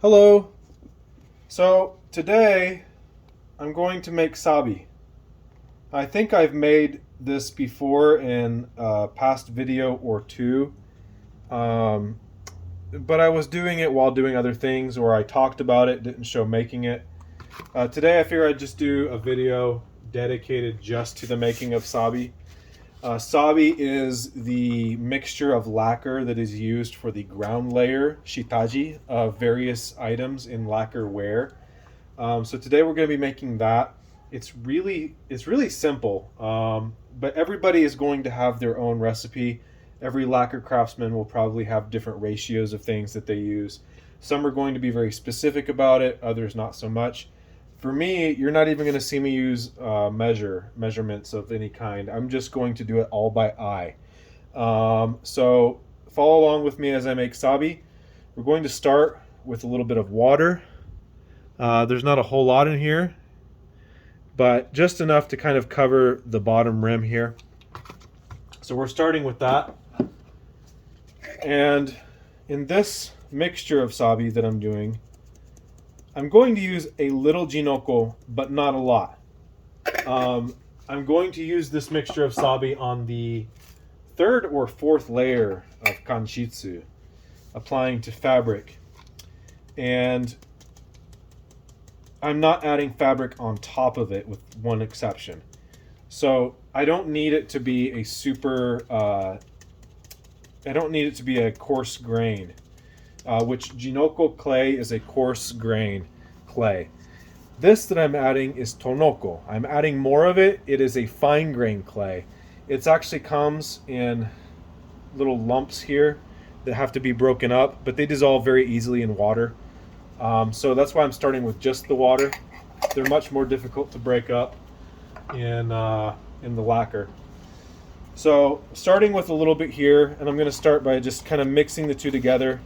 Hello. So today I'm going to make sabi. I think I've made this before in a past video or two, um, but I was doing it while doing other things, or I talked about it, didn't show making it. Today I figured I'd just do a video dedicated just to the making of sabi. Sabi is the mixture of lacquer that is used for the ground layer, Shitaji, of various items in lacquerware. So today we're going to be making that. It's really simple, but everybody is going to have their own recipe. Every lacquer craftsman will probably have different ratios of things that they use. Some are going to be very specific about it, others not so much. For me, you're not even going to see me use measurements of any kind. I'm just going to do it all by eye. So follow along with me as I make sabi. We're going to start with a little bit of water. There's not a whole lot in here, but just enough to kind of cover the bottom rim here. So we're starting with that. And in this mixture of sabi that I'm doing, I'm going to use a little jinoko, but not a lot. I'm going to use this mixture of sabi on the third or fourth layer of Kanshitsu, applying to fabric. And I'm not adding fabric on top of it, with one exception. So I don't need it to be a I don't need it to be a coarse grain. Which jinoko clay is a coarse grain clay. This that I'm adding is tonoko. I'm adding more of it. It is a fine grain clay. It actually comes in little lumps here that have to be broken up, but they dissolve very easily in water. So that's why I'm starting with just the water. They're much more difficult to break up in the lacquer. So starting with a little bit here, and I'm going to start by just kind of mixing the two together.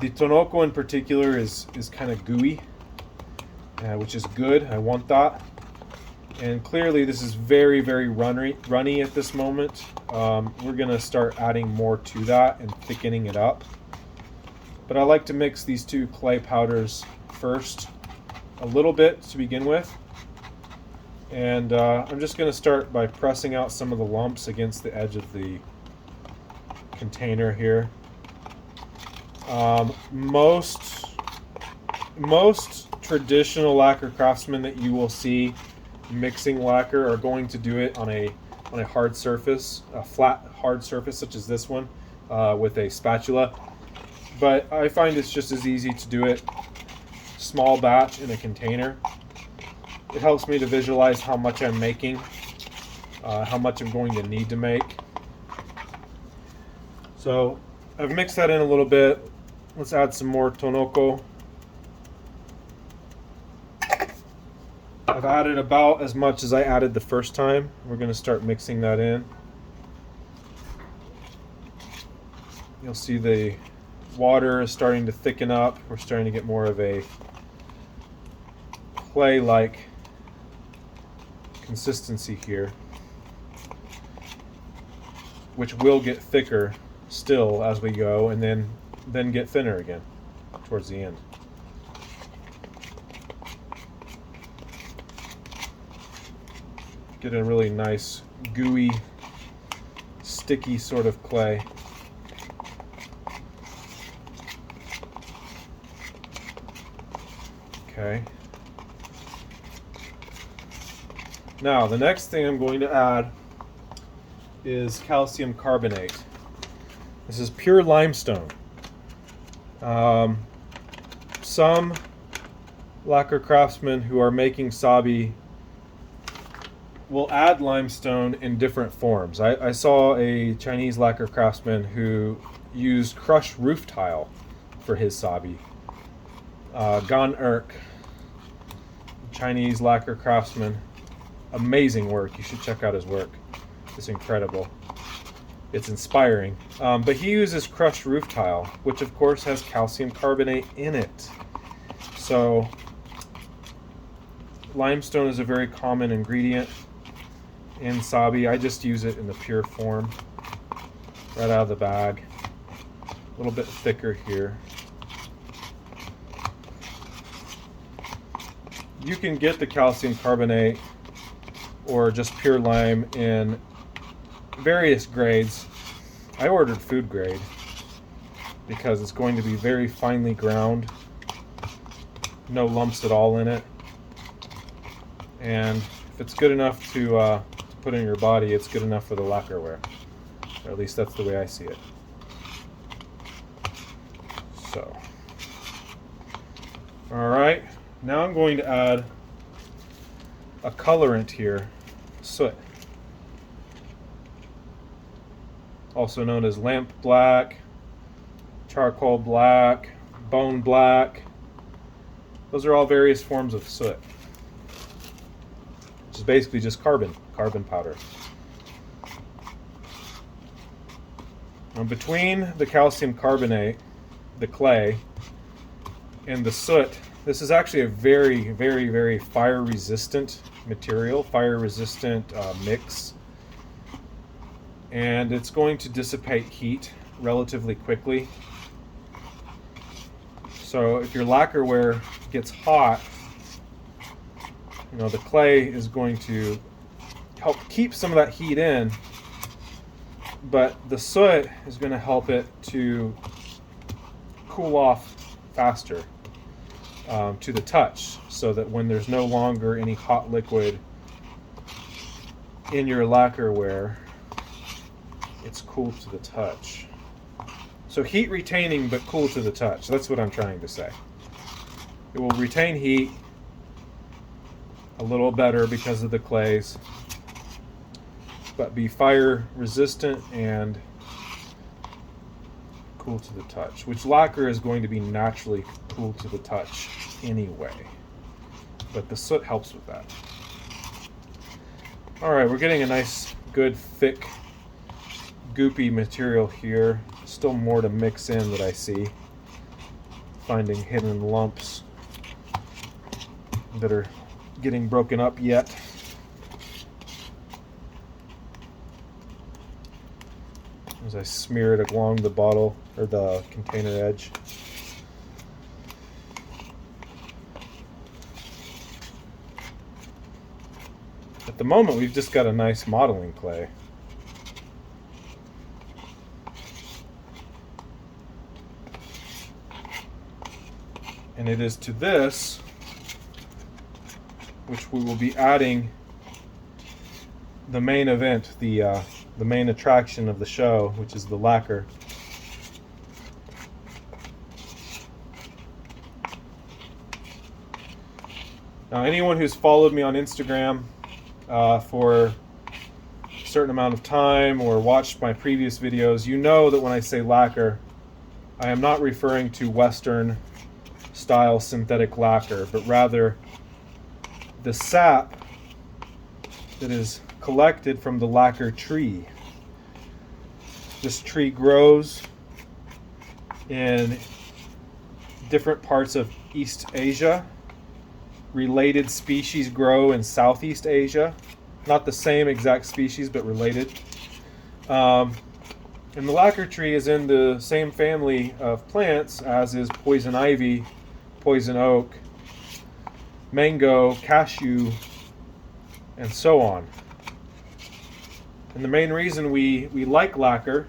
The tonoko in particular is kind of gooey, which is good. I want that. And clearly this is very, very runny at this moment. We're going to start adding more to that and thickening it up. But I like to mix these two clay powders first, a little bit to begin with. And I'm just going to start by pressing out some of the lumps against the edge of the container here. Most traditional lacquer craftsmen that you will see mixing lacquer are going to do it on a hard surface, a flat hard surface such as this one, with a spatula. But I find it's just as easy to do it small batch in a container. It helps me to visualize how much I'm making, how much I'm going to need to make. So I've mixed that in a little bit. Let's add some more tonoko. I've added about as much as I added the first time. We're going to start mixing that in. You'll see the water is starting to thicken up. We're starting to get more of a clay-like consistency here, which will get thicker still as we go, and then get thinner again towards the end. Get a really nice gooey, sticky sort of clay. Okay. Now the next thing I'm going to add is calcium carbonate. This is pure limestone. Some lacquer craftsmen who are making sabi will add limestone in different forms. I saw a Chinese lacquer craftsman who used crushed roof tile for his sabi. Gan Erke, Chinese lacquer craftsman, amazing work. You should check out his work. It's incredible. It's inspiring. But he uses crushed roof tile, which of course has calcium carbonate in it. So limestone is a very common ingredient in sabi. I just use it in the pure form, right out of the bag. little bit thicker here. You can get the calcium carbonate or just pure lime in various grades. I ordered food grade because it's going to be very finely ground, no lumps at all in it, and if it's good enough to put in your body, it's good enough for the lacquerware. Or at least that's the way I see it. So, all right, now I'm going to add a colorant here, soot, also known as lamp black, charcoal black, bone black. Those are all various forms of soot, which is basically just carbon powder. Now, between the calcium carbonate, the clay, and the soot, this is actually a very, very, very fire resistant material, fire resistant mix, and it's going to dissipate heat relatively quickly. So if your lacquerware gets hot, the clay is going to help keep some of that heat in, but the soot is going to help it to cool off faster to the touch, so that when there's no longer any hot liquid in your lacquerware, it's cool to the touch. So heat retaining but cool to the touch. That's what I'm trying to say. It will retain heat a little better because of the clays, but be fire resistant and cool to the touch, which lacquer is going to be naturally cool to the touch anyway, but the soot helps with that. All right, we're getting a nice, good, thick, goopy material here. Still more to mix in that I see. Finding hidden lumps that are getting broken up yet. As I smear it along the bottle or the container edge. At the moment, we've just got a nice modeling clay. And it is to this which we will be adding the main event, the main attraction of the show, which is the lacquer. Now, anyone who's followed me on Instagram for a certain amount of time or watched my previous videos, you know that when I say lacquer, I am not referring to Western style synthetic lacquer, but rather the sap that is collected from the lacquer tree. This tree grows in different parts of East Asia. Related species grow in Southeast Asia. Not the same exact species, but related. And the lacquer tree is in the same family of plants as is poison ivy, poison oak, mango, cashew, and so on. And the main reason we like lacquer,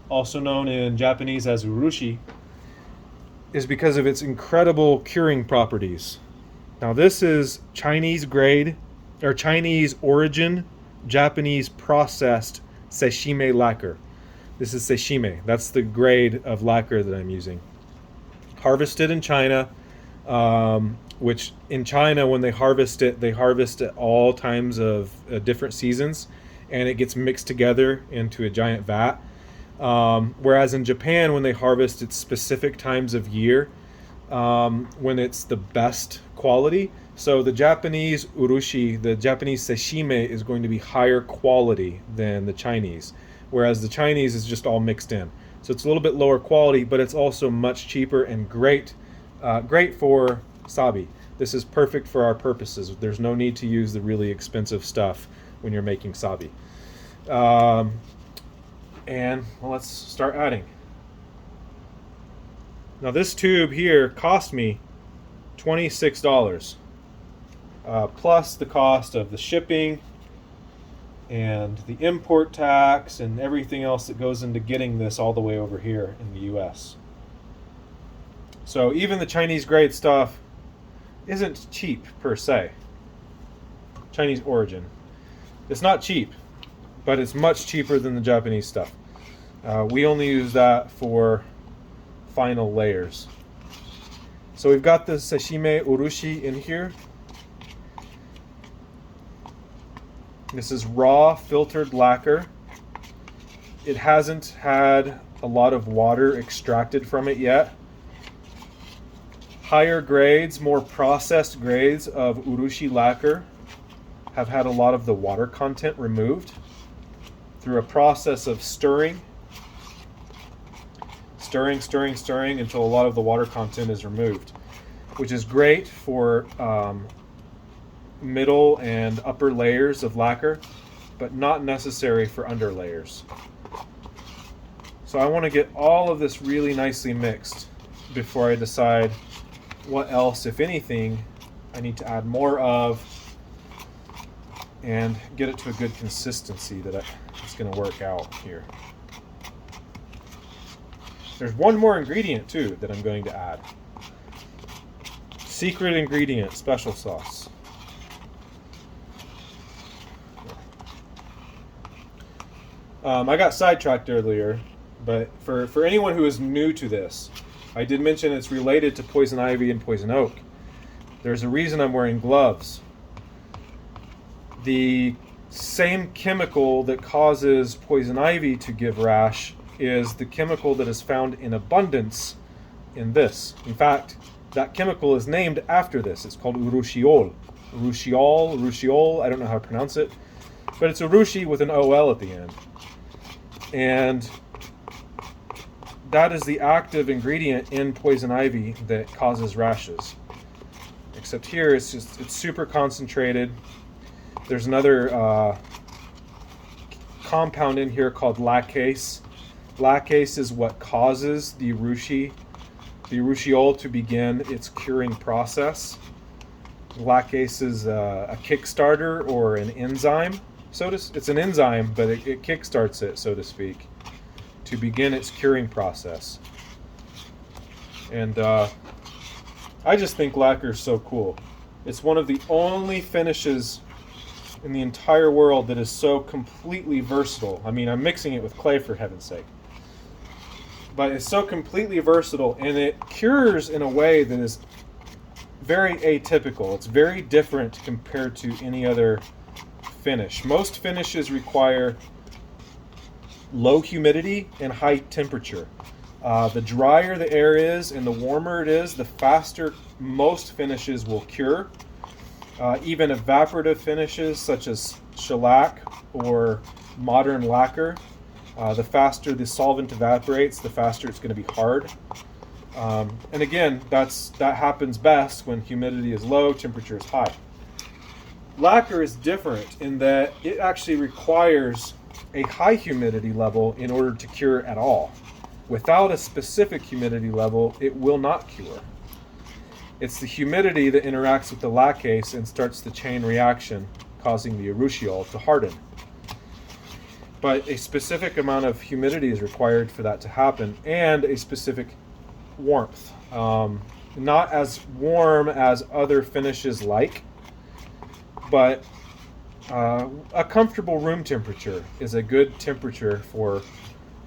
also known in Japanese as urushi, is because of its incredible curing properties. Now, this is Chinese grade, or Chinese origin, Japanese processed sashimi lacquer. This is sashimi. That's the grade of lacquer that I'm using. Harvested in China, which in China, when they harvest it all times of different seasons, and it gets mixed together into a giant vat. Whereas in Japan, when they harvest, it's specific times of year when it's the best quality. So the Japanese urushi, the Japanese sashimi, is going to be higher quality than the Chinese, whereas the Chinese is just all mixed in. So it's a little bit lower quality, but it's also much cheaper and great for sabi. This is perfect for our purposes. There's no need to use the really expensive stuff when you're making sabi. And well, let's start adding. Now this tube here cost me $26, plus the cost of the shipping and the import tax and everything else that goes into getting this all the way over here in the US. So even the Chinese grade stuff isn't cheap per se. Chinese origin. It's not cheap, but it's much cheaper than the Japanese stuff. We only use that for final layers. So we've got the Sabi-urushi in here. This is raw filtered lacquer. It hasn't had a lot of water extracted from it yet. Higher grades, more processed grades of urushi lacquer have had a lot of the water content removed through a process of stirring until a lot of the water content is removed, which is great for middle and upper layers of lacquer, but not necessary for under layers. So I want to get all of this really nicely mixed before I decide what else, if anything, I need to add more of and get it to a good consistency that it's going to work out here. There's one more ingredient too that I'm going to add. Secret ingredient, special sauce. I got sidetracked earlier, but for anyone who is new to this, I did mention it's related to poison ivy and poison oak. There's a reason I'm wearing gloves. The same chemical that causes poison ivy to give rash is the chemical that is found in abundance in this. In fact, that chemical is named after this. It's called urushiol. Urushiol, I don't know how to pronounce it, but it's urushi with an OL at the end. And that is the active ingredient in poison ivy that causes rashes. Except here it's super concentrated. There's another compound in here called lacquase. Lacquase is what causes the urushiol to begin its curing process. Lacquase is a kickstarter or an enzyme. It's an enzyme, but it kickstarts it, so to speak, to begin its curing process. And I just think lacquer is so cool. It's one of the only finishes in the entire world that is so completely versatile. I mean, I'm mixing it with clay for heaven's sake. But it's so completely versatile, and it cures in a way that is very atypical. It's very different compared to any other finish. Most finishes require low humidity and high temperature. The drier the air is and the warmer it is, the faster most finishes will cure. Even evaporative finishes such as shellac or modern lacquer, the faster the solvent evaporates, the faster it's going to be hard. And again, that happens best when humidity is low, temperature is high. Lacquer is different in that it actually requires a high humidity level in order to cure at all. Without a specific humidity level, it will not cure. It's the humidity that interacts with the lacquase and starts the chain reaction, causing the urushiol to harden. But a specific amount of humidity is required for that to happen, and a specific warmth. Not as warm as other finishes like, but a comfortable room temperature is a good temperature for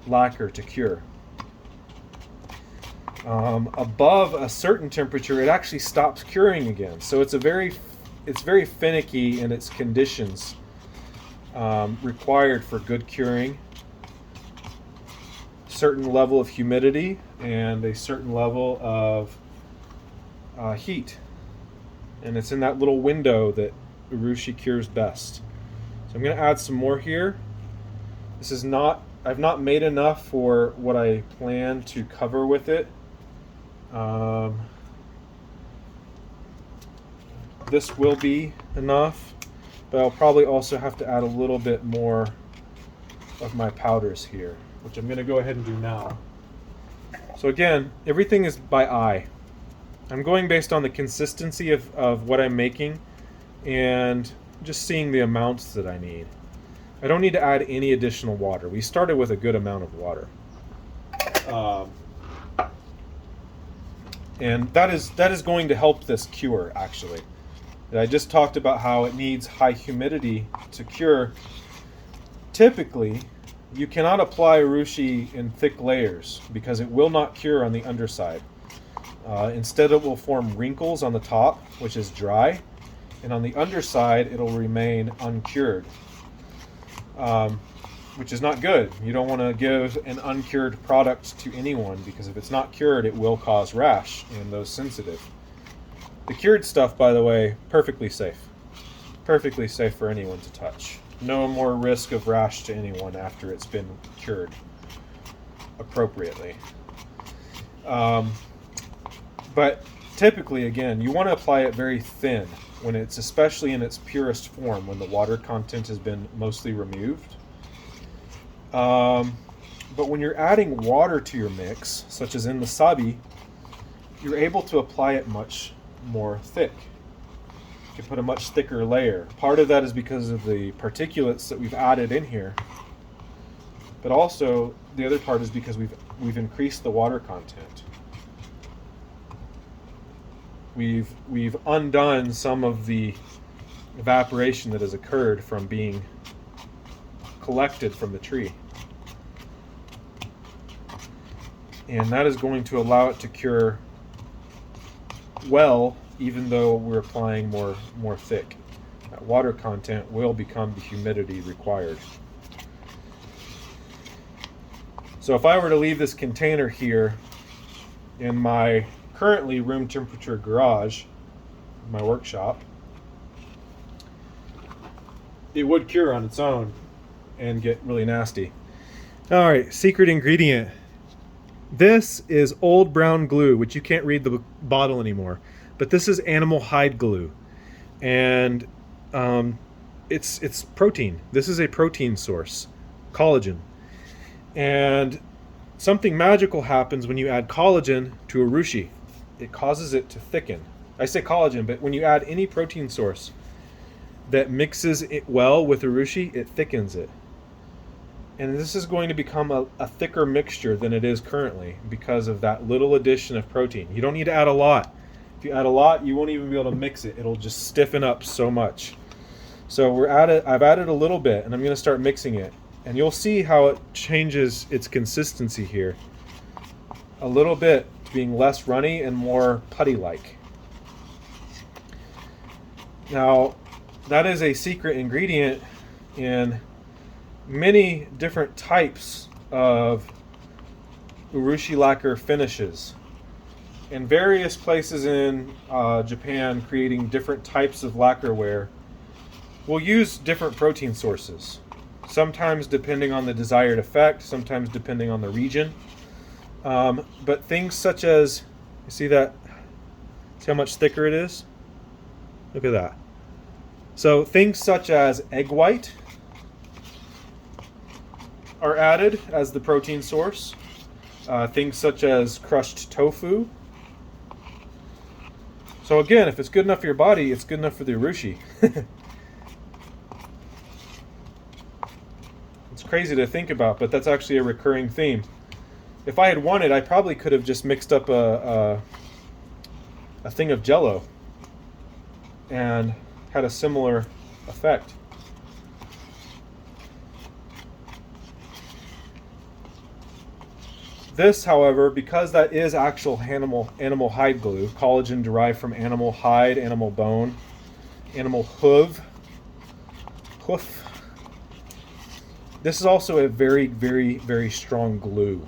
lacquer to cure. Above a certain temperature, it actually stops curing again. So it's very finicky in its conditions required for good curing. Certain level of humidity and a certain level of heat, and it's in that little window that urushi cures best. So I'm going to add some more here. This is not, I've not made enough for what I plan to cover with it. This will be enough, but I'll probably also have to add a little bit more of my powders here, which I'm going to go ahead and do now. So again, everything is by eye. I'm going based on the consistency of what I'm making and just seeing the amounts that I need. I don't need to add any additional water. We started with a good amount of water. And that is going to help this cure, actually. I just talked about how it needs high humidity to cure. Typically, you cannot apply urushi in thick layers because it will not cure on the underside. Instead, it will form wrinkles on the top, which is dry, and on the underside, it'll remain uncured, which is not good. You don't want to give an uncured product to anyone because if it's not cured, it will cause rash in those sensitive. The cured stuff, by the way, perfectly safe. Perfectly safe for anyone to touch. No more risk of rash to anyone after it's been cured appropriately. But typically, again, you want to apply it very thin when it's especially in its purest form, when the water content has been mostly removed. But when you're adding water to your mix, such as in the sabi, you're able to apply it much more thick. You can put a much thicker layer. Part of that is because of the particulates that we've added in here, but also the other part is because we've increased the water content. We've undone some of the evaporation that has occurred from being collected from the tree. And that is going to allow it to cure well, even though we're applying more thick. That water content will become the humidity required. So if I were to leave this container here in my currently room temperature garage, my workshop, it would cure on its own and get really nasty. All right, secret ingredient. This is old brown glue, which you can't read the bottle anymore, but this is animal hide glue, and it's protein. This is a protein source, collagen, and something magical happens when you add collagen to urushi. It causes it to thicken. I say collagen, but when you add any protein source that mixes it well with urushi, it thickens it. And this is going to become a thicker mixture than it is currently because of that little addition of protein. You don't need to add a lot. If you add a lot, you won't even be able to mix it. It'll just stiffen up so much. So I've added a little bit, and I'm going to start mixing it. And you'll see how it changes its consistency here. A little bit being less runny and more putty-like. Now, that is a secret ingredient in many different types of urushi lacquer finishes. In various places in Japan creating different types of lacquerware will use different protein sources. Sometimes depending on the desired effect, sometimes depending on the region. But things such as, you see that? See how much thicker it is? Look at that. So things such as egg white are added as the protein source. Things such as crushed tofu. So again, if it's good enough for your body, it's good enough for the urushi. It's crazy to think about, but that's actually a recurring theme. If I had wanted, I probably could have just mixed up a thing of Jell-O and had a similar effect. This, however, because that is actual animal hide glue, collagen derived from animal hide, animal bone, animal hoof. This is also a very, very, very strong glue.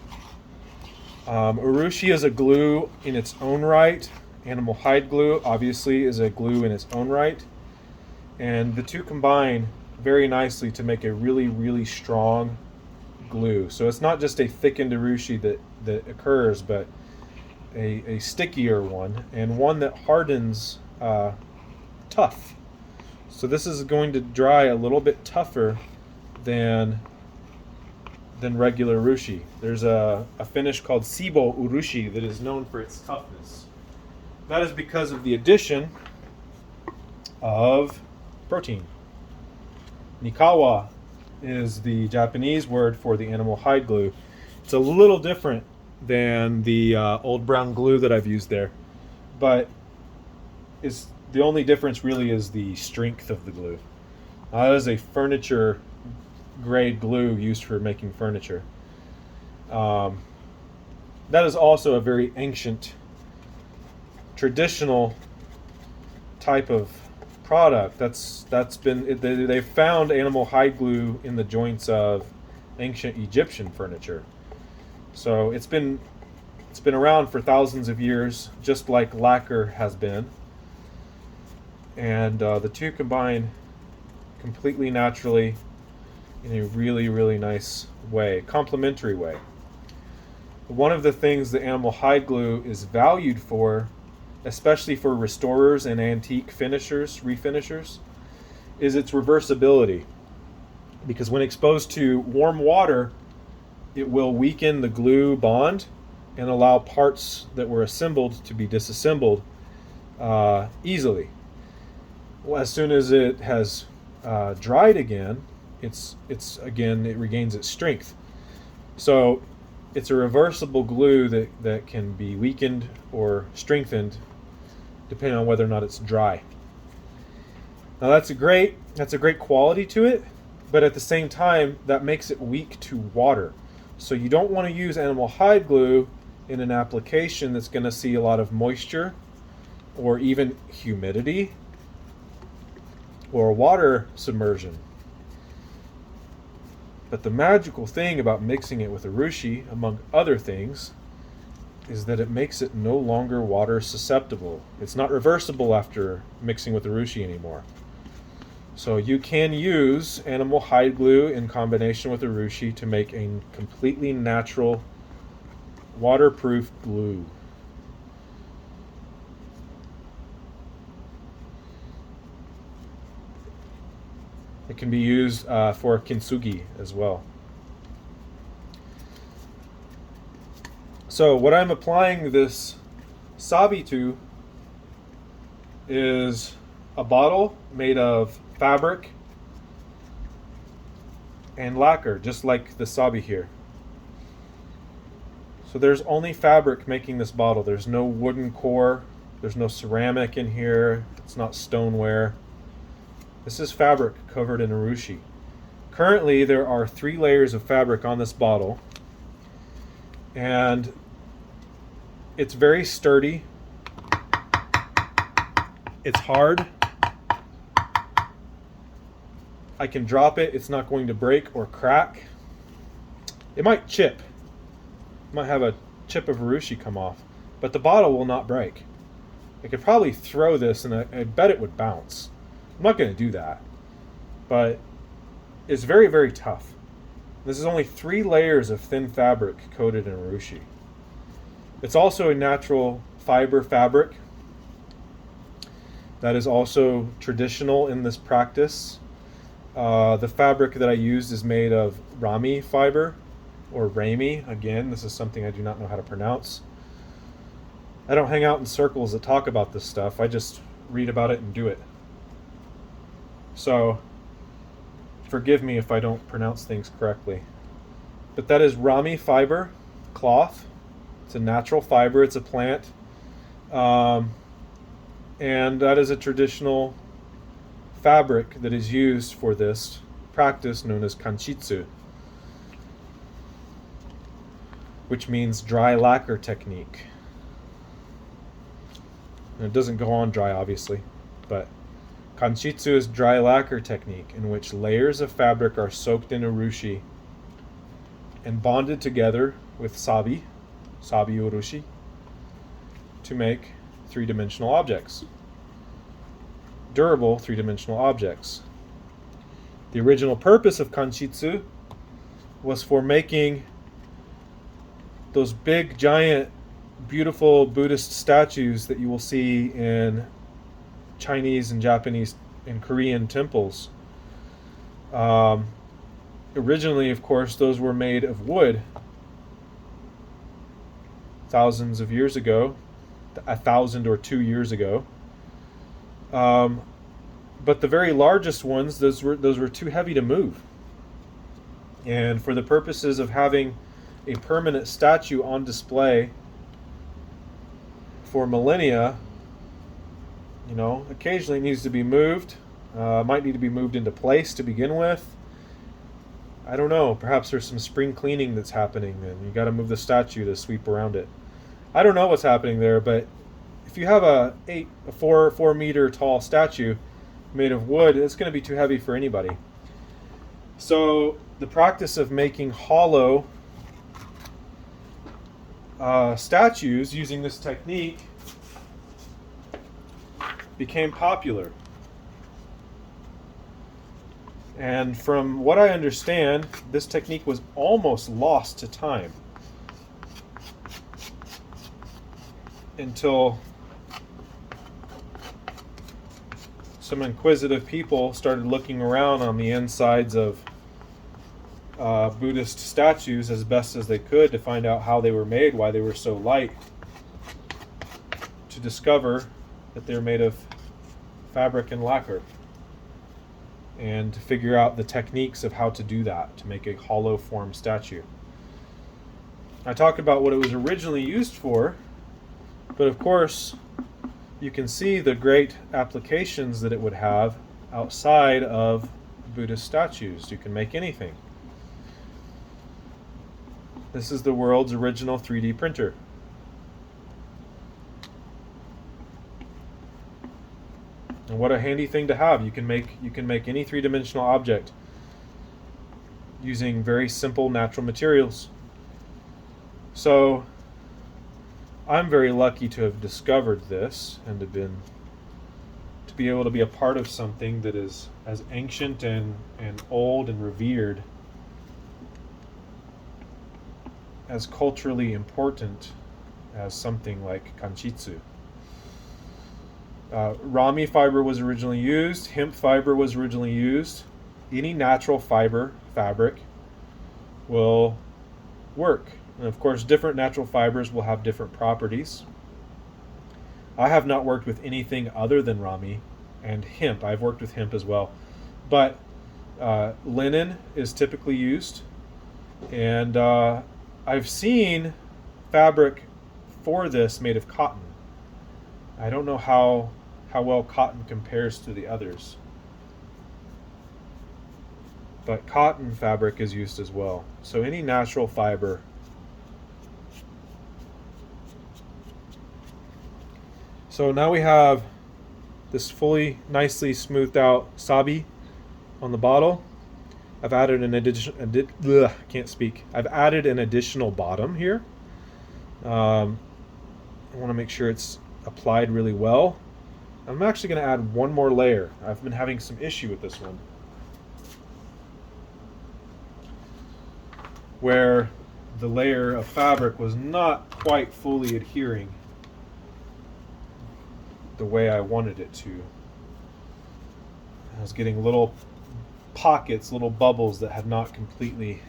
Urushi is a glue in its own right. Animal hide glue, obviously, is a glue in its own right. And the two combine very nicely to make a really, really strong glue. So it's not just a thickened urushi that occurs, but a stickier one, and one that hardens tough. So this is going to dry a little bit tougher than than regular urushi. There's a finish called Sibo-urushi that is known for its toughness. That is because of the addition of protein. Nikawa is the Japanese word for the animal hide glue. It's a little different than the old brown glue that I've used there, but the only difference really is the strength of the glue. That is a furniture grade glue used for making furniture. That is also a very ancient, traditional type of product. They found animal hide glue in the joints of ancient Egyptian furniture. So it's been around for thousands of years, just like lacquer has been. And the two combine completely naturally in a really, really nice way, complementary way. One of the things that animal hide glue is valued for, especially for restorers and antique refinishers, is its reversibility. Because when exposed to warm water, it will weaken the glue bond and allow parts that were assembled to be disassembled easily. Well, as soon as it has dried again, it regains its strength. So it's a reversible glue that can be weakened or strengthened depending on whether or not it's dry. Now that's a great quality to it, but at the same time that makes it weak to water. So you don't want to use animal hide glue in an application that's going to see a lot of moisture or even humidity or water submersion. But the magical thing about mixing it with urushi, among other things, is that it makes it no longer water susceptible. It's not reversible after mixing with urushi anymore. So you can use animal hide glue in combination with urushi to make a completely natural waterproof glue. It can be used for kintsugi as well. So what I'm applying this sabi to is a bottle made of fabric and lacquer, just like the sabi here. So there's only fabric making this bottle. There's no wooden core. There's no ceramic in here. It's not stoneware. This is fabric covered in urushi. Currently, there are 3 layers of fabric on this bottle, and it's very sturdy. It's hard. I can drop it. It's not going to break or crack. It might chip. It might have a chip of urushi come off, but the bottle will not break. I could probably throw this, and I bet it would bounce. I'm not going to do that, but it's very, very tough. This is only 3 layers of thin fabric coated in urushi. It's also a natural fiber fabric that is also traditional in this practice. The fabric that I used is made of rami fiber, or rami. Again, this is something I do not know how to pronounce. I don't hang out in circles that talk about this stuff. I just read about it and do it. So, forgive me if I don't pronounce things correctly. But that is rami fiber cloth. It's a natural fiber. It's a plant. And that is a traditional fabric that is used for this practice known as Kanchitsu, which means dry lacquer technique. And it doesn't go on dry, obviously, but Konchitsu is dry lacquer technique in which layers of fabric are soaked in urushi and bonded together with Sabi-urushi, to make 3-dimensional objects. Durable 3-dimensional objects. The original purpose of Konchitsu was for making those big, giant, beautiful Buddhist statues that you will see in Chinese and Japanese and Korean temples. originally, of course, those were made of wood thousands of years ago, 1,000 or 2 years ago. But the very largest ones, those were too heavy to move. And for the purposes of having a permanent statue on display for millennia, you know, occasionally it needs to be moved. Might need to be moved into place to begin with. I don't know. Perhaps there's some spring cleaning that's happening, and you got to move the statue to sweep around it. I don't know what's happening there, but if you have a 4 meter tall statue made of wood, it's going to be too heavy for anybody. So the practice of making hollow statues using this technique became popular. And from what I understand, this technique was almost lost to time until some inquisitive people started looking around on the insides of Buddhist statues as best as they could to find out how they were made, why they were so light, to discover that they're made of fabric and lacquer, and to figure out the techniques of how to do that, to make a hollow form statue. I talked about what it was originally used for, but of course you can see the great applications that it would have outside of Buddhist statues. You can make anything. This is the world's original 3D printer. And what a handy thing to have. You can make any three-dimensional object using very simple natural materials. So I'm very lucky to have discovered this and to be able to be a part of something that is as ancient and old and revered, as culturally important as something like Kanshitsu. Rami fiber was originally used, hemp fiber was originally used. Any natural fabric will work. And of course, different natural fibers will have different properties. I have not worked with anything other than Rami and hemp. I've worked with hemp as well. But linen is typically used. And I've seen fabric for this made of cotton. I don't know how well cotton compares to the others, but cotton fabric is used as well. So any natural fiber. So now we have this fully nicely smoothed out Sabi on the bottle. I've added an I've added an additional bottom here. I want to make sure it's applied really well. I'm actually going to add one more layer. I've been having some issue with this one, where the layer of fabric was not quite fully adhering the way I wanted it to. I was getting little pockets, little bubbles that had not completely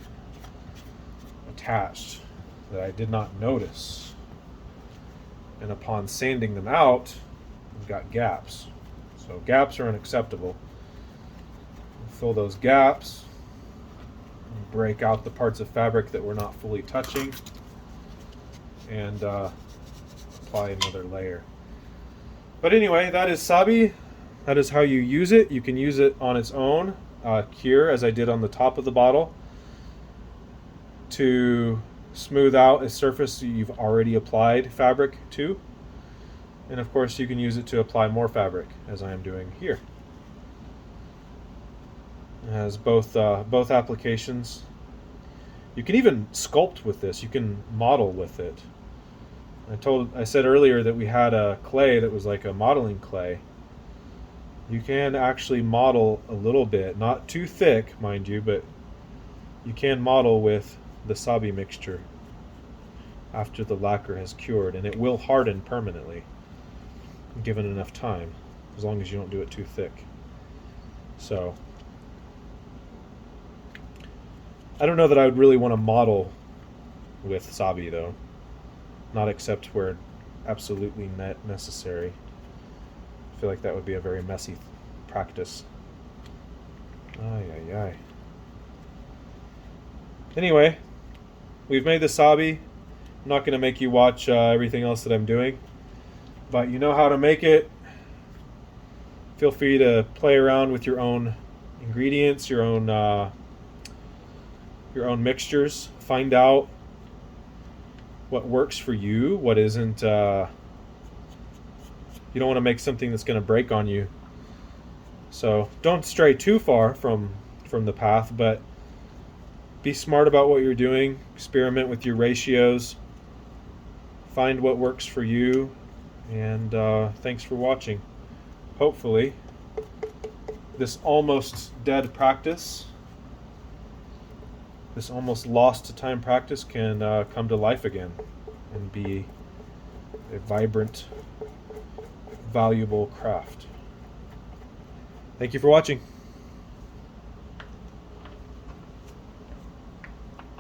attached, that I did not notice. And upon sanding them out, we've got gaps. So gaps are unacceptable. Fill those gaps, break out the parts of fabric that we're not fully touching, and apply another layer. But anyway, that is Sabi. That is how you use it. You can use it on its own, cure, as I did on the top of the bottle, to smooth out a surface you've already applied fabric to. And of course you can use it to apply more fabric, as I am doing here. It has both applications. You can even sculpt with this. You can model with it. I said earlier that we had a clay that was like a modeling clay. You can actually model a little bit, not too thick, mind you, but you can model with the Sabi mixture after the lacquer has cured, and it will harden permanently given enough time, as long as you don't do it too thick. So I don't know that I would really want to model with Sabi though. Not except where absolutely necessary. I feel like that would be a very messy practice. Ay, ay, ay. Anyway, we've made the Sabi. I'm not going to make you watch everything else that I'm doing, but you know how to make it. Feel free to play around with your own ingredients, your own mixtures. Find out what works for you, what isn't. You don't want to make something that's going to break on you. So don't stray too far from the path, but be smart about what you're doing. Experiment with your ratios. Find what works for you. And thanks for watching. Hopefully, this almost dead practice, this almost lost to time practice can come to life again and be a vibrant, valuable craft. Thank you for watching.